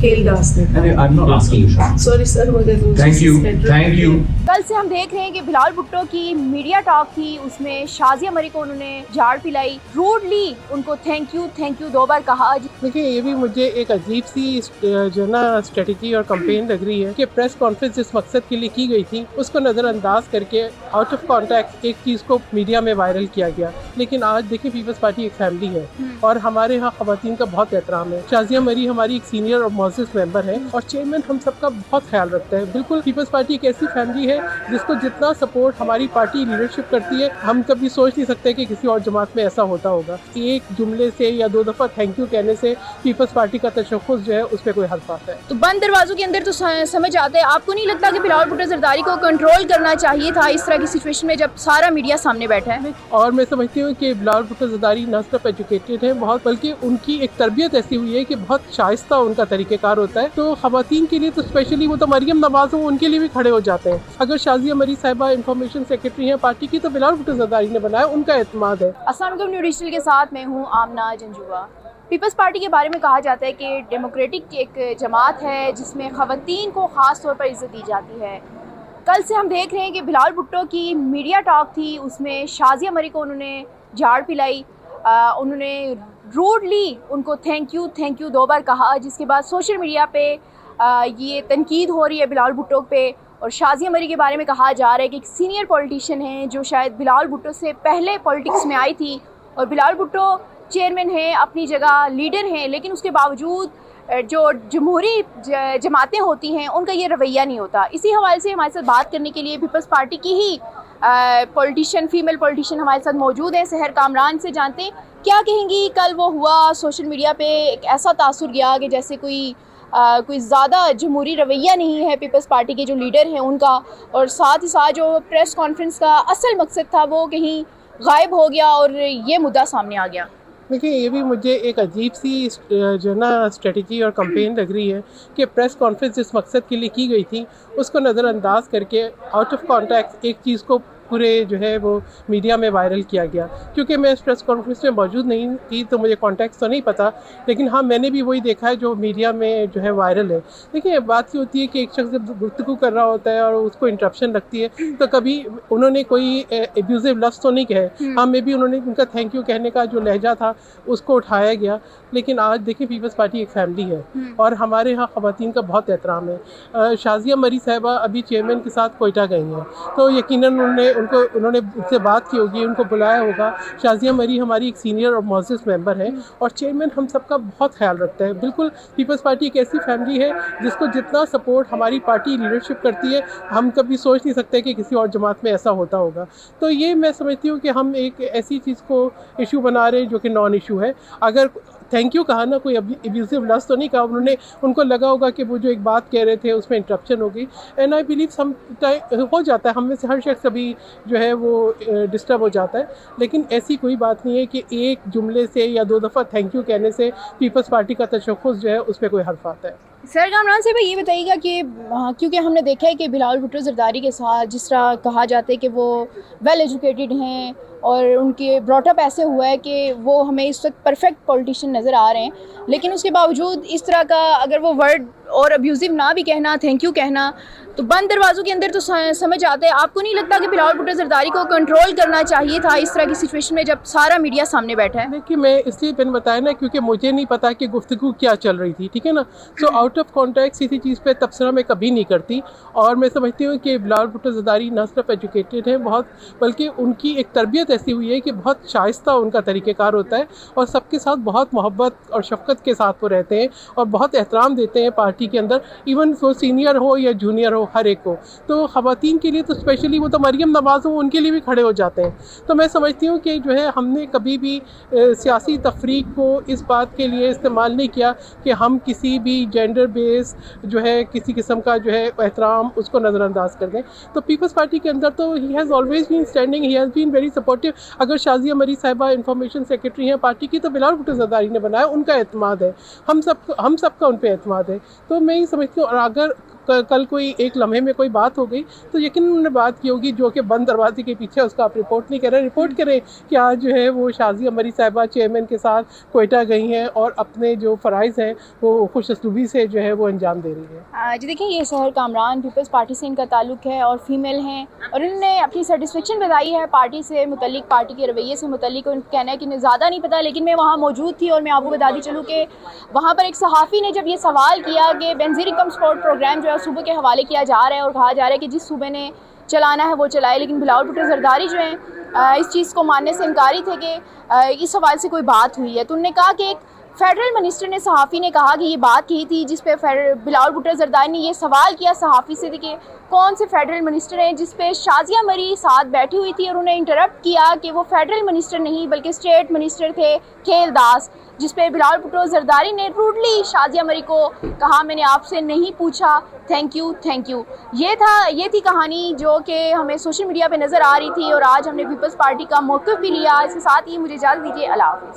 खेल दास ने कहा। I'm not asking you, Shah. Sorry sir, मगर वो Thank you. Thank you. कल से हम देख रहे हैं कि बिलाल भुट्टो की मीडिया टॉक थी, उसमें शाजिया मरी को उन्होंने झाड़ पिलाई, रूडली उनको थैंक यू 2 बार कहा। देखिए, ये भी मुझे एक अजीब सी जो ना स्ट्रेटजी और कैंपेन लग रही है कि प्रेस कॉन्फ्रेंस जिस मकसद के लिए की गई थी उसको नज़रअंदाज करके आउट ऑफ कॉन्टेक्ट एक चीज़ को मीडिया में वायरल किया गया। लेकिन आज देखिए, पीपल्स पार्टी एक फैमिली है और हमारे यहाँ ख़वातीन का बहुत एहतराम है। शाजिया मरी हमारी एक सीनियर और मोअज़्ज़िज़ मेंबर है और चेयरमैन हम सबका बहुत ख्याल रखता है। बिल्कुल पीपल्स पार्टी एक ऐसी फैमिली है जिसको जितना सपोर्ट हमारी पार्टी लीडरशिप करती है, हम कभी सोच नहीं सकते कि किसी और जमात में ऐसा होता होगा। एक जुमले से या 2 दफ़ा थैंक यू कहने से पीपल्स पार्टी का तशख़्ख़ुस जो है उस पर कोई हर्फ आता है। तो बंद दरवाजों के अंदर तो समझ आते हैं, आपको नहीं लगता कि बिलावल भुट्टो ज़रदारी को कंट्रोल करना चाहिए था इस तरह की सिचुएशन में जब सारा मीडिया सामने बैठा है? और मैं समझती हूँ कि बिलावल भुट्टो ज़रदारी न सिर्फ एजुकेटेड है बहुत, बल्कि उनकी एक तरबियत ऐसी हुई है कि बहुत शाइस्ता उनका तरीक़ेकार होता है। तो ख़वातीन के लिए तो स्पेशली वो तो मरियम नवाज़ हो, उनके लिए भी खड़े हो जाते हैं। अगर शाजिया मरी साहिबा इंफॉर्मेशन सेक्रेटरी हैं पार्टी की, तो बिलावल भुट्टो ज़रदारी ने बनाया, उनका एतमाद है। अस्सलाम वालेकुम, न्यू डिजिटल के साथ मैं हूँ आमना जंजुआ। पीपल्स पार्टी के बारे में कहा जाता है कि डेमोक्रेटिक एक जमात है जिसमें ख़वातीन को ख़ास तौर पर इज़्ज़त दी जाती है। कल से हम देख रहे हैं कि बिलावल भुट्टो की मीडिया टॉक थी, उसमें शाजिया मरी को उन्होंने झाड़ पिलाई, उन्होंने रूडली उनको थैंक यू 2 बार कहा, जिसके बाद सोशल मीडिया पे ये तनकीद हो रही है बिलावल भुट्टो पे। और शाजिया मरी के बारे में कहा जा रहा है कि एक सीनियर पॉलिटिशियन हैं जो शायद बिलावल भुट्टो से पहले पॉलिटिक्स में आई थी और बिलावल भुट्टो चेयरमैन हैं, अपनी जगह लीडर हैं, लेकिन उसके बावजूद जो जमहूरी जमातें होती हैं उनका ये रवैया नहीं होता। इसी हवाले से हमारे साथ बात करने के लिए पीपल्स पार्टी की ही फीमेल पॉलिटिशियन हमारे साथ मौजूद है। सहर कामरान से जानते हैं क्या कहेंगी। कल वो हुआ, सोशल मीडिया पे एक ऐसा तासुर गया कि जैसे कोई ज़्यादा जमहूरी रवैया नहीं है पीपल्स पार्टी के जो लीडर हैं उनका, और साथ ही साथ जो प्रेस कॉन्फ्रेंस का असल मकसद था वो कहीं गायब हो गया और ये मुद्दा सामने आ गया। देखिए, ये भी मुझे एक अजीब सी जो ना स्ट्रेटजी और कैंपेन लग रही है कि प्रेस कॉन्फ्रेंस जिस मकसद के लिए की गई थी उसको नज़रअंदाज करके आउट ऑफ कॉन्टेक्ट एक चीज़ को पूरे जो है वो मीडिया में वायरल किया गया। क्योंकि मैं इस प्रेस कॉन्फ्रेंस में मौजूद नहीं थी तो मुझे कॉन्टेक्स्ट तो नहीं पता, लेकिन हाँ, मैंने भी वही देखा है जो मीडिया में जो है वायरल है। देखिए, बात ये होती है कि एक शख्स जब गुफ्तगू कर रहा होता है और उसको इंटरप्शन लगती है तो कभी उन्होंने कोई एब्यूजिव लफ्ज़ तो नहीं कहे, हाँ मे भी उन्होंने उनका थैंक यू कहने का जो लहजा था उसको उठाया गया। लेकिन आज देखिए, पीपल्स पार्टी एक फैमिली है और हमारे यहाँ ख़वातीन का बहुत एहतराम है। शाजिया मरी साहिबा अभी चेयरमैन के साथ कोयटा गई हैं, तो यकीनन उन्होंने उनसे बात की होगी, उनको बुलाया होगा। शाजिया मरी हमारी एक सीनियर और मोअज़्ज़िज़ मेंबर है और चेयरमैन हम सबका बहुत ख्याल रखता है। बिल्कुल पीपल्स पार्टी एक ऐसी फैमिली है जिसको जितना सपोर्ट हमारी पार्टी लीडरशिप करती है, हम कभी सोच नहीं सकते कि किसी और जमात में ऐसा होता होगा। तो ये मैं समझती हूँ कि हम एक ऐसी चीज़ को इशू बना रहे हैं जो कि नॉन इशू है। अगर थैंक यू कहा ना, कोई एब्यूजिव लफ्ज़ तो नहीं कहा उन्होंने, उनको लगा होगा कि वो जो एक बात कह रहे थे उसमें इंटरप्शन हो गई। And I believe some time हो जाता है, हम में से हर शख्स कभी जो है वो डिस्टर्ब हो जाता है, लेकिन ऐसी कोई बात नहीं है कि एक जुमले से या 2 दफ़ा थैंक यू कहने से पीपल्स पार्टी का तशख़्ख़ुस जो है उस पर कोई हर्फ आता है। सर कामरान से भाई ये बताइएगा कि क्योंकि हमने देखा है कि बिलावल भुट्टो ज़रदारी के साथ जिस तरह कहा जाता है कि वो वेल एजुकेटेड हैं और उनके ब्रॉटअप ऐसे हुआ है कि वो हमें इस वक्त परफेक्ट पॉलिटिशियन नज़र आ रहे हैं, लेकिन उसके बावजूद इस तरह का अगर वो वर्ड और अब्यूज़िव ना भी कहना, थैंक यू कहना, तो बंद दरवाज़ों के अंदर तो समझ आते हैं। आपको नहीं लगता कि बिलावल भुट्टो ज़रदारी को कंट्रोल करना चाहिए था इस तरह की सिचुएशन में जब सारा मीडिया सामने बैठा है? देखिए, मैं इसलिए मैंने बताया ना क्योंकि मुझे नहीं पता कि गुफ्तगू क्या चल रही थी, ठीक है ना। सो आउट ऑफ कॉन्टेक्स्ट किसी चीज़ पे तबसरा मैं कभी नहीं करती और मैं समझती हूँ कि बिलावल भुट्टो ज़रदारी न सिर्फ एजुकेटेड है बहुत, बल्कि उनकी एक तरबियत ऐसी हुई है कि बहुत शाइस्ता उनका तरीक़ेकार होता है और सबके साथ बहुत मोहब्बत और शफ़क़त के साथ वो रहते हैं और बहुत एहतराम देते हैं पार्टी के अंदर, इवन वो सीनियर हो या जूनियर हो, हर एक को। तो ख़वातीन के लिए तो स्पेशली वो तो मरियम नवाज़ हो, उनके लिए भी खड़े हो जाते हैं। तो मैं समझती हूँ कि जो है हमने कभी भी सियासी तफरीक को इस बात के लिए इस्तेमाल नहीं किया कि हम किसी भी जेंडर बेस जो है किसी किस्म का जो है एहतराम उसको नज़रअंदाज कर दें। तो पीपल्स पार्टी के अंदर तो he has always been standing, he has been very supportive. अगर शाजिया मरी साहिबा इंफॉर्मेशन सेक्रेटरी हैं पार्टी की, तो बिलावल भुट्टो ज़रदारी ने बनाया, उनका एतमाद है, हम सबका उन पर एतमाद है। तो मैं ये समझती हूँ, और अगर कल कोई एक लम्हे में कोई बात हो गई तो यकीन उन्होंने बात की होगी जो कि बंद दरवाजे के पीछे, उसका आप रिपोर्ट नहीं करें, रिपोर्ट करें कि आज जो है वो शाजिया मरी साहिबा चेयरमैन के साथ कोयटा गई हैं और अपने जो फ़राइज़ हैं वो खुश असलूबी से जो है वो अंजाम दे रही है। जी देखिए, ये सहर कामरान पीपल्स पार्टी से इनका ताल्लुक़ है और फीमेल हैं और इन्होंने अपनी सेटिस्फेक्शन बताई है पार्टी से मुतल्लिक, पार्टी के रवैये से मुतल्लिक। और कहना है कि इन्हें ज़्यादा नहीं पता, लेकिन मैं वहाँ मौजूद थी और मैं आपको बता दी चलूँ कि वहाँ पर एक सहाफ़ी ने जब ये सवाल किया कि बेनज़ीर इनकम सपोर्ट प्रोग्राम जो है सूबे के हवाले किया जा रहा है और कहा जा रहा है कि जिस सूबे ने चलाना है वो चलाए, लेकिन बिलावल भुट्टो ज़रदारी जो हैं इस चीज़ को मानने से इनकारी थे कि इस हवाले से कोई बात हुई है। तो उन्होंने कहा कि एक फेडरल मिनिस्टर ने, सहाफ़ी ने कहा कि ये बात की थी जिस पे बिलावल भुट्टो ज़रदारी ने ये सवाल किया सहाफ़ी से कि कौन से फेडरल मिनिस्टर हैं, जिस पे शाजिया मरी साथ बैठी हुई थी और उन्हें इंटरप्ट किया कि वो फेडरल मिनिस्टर नहीं बल्कि स्टेट मिनिस्टर थे खेल दास, जिस पे बिलावल भुट्टो ज़रदारी ने रूडली शाजिया मरी को कहा मैंने आपसे नहीं पूछा, थैंक यू थैंक यू। ये थी कहानी जो कि हमें सोशल मीडिया पे नज़र आ रही थी और आज हमने पीपल्स पार्टी का मौक़िफ़ भी लिया। इसके साथ ही मुझे इजाज़त दीजिए, अल्लाह हाफ़िज़।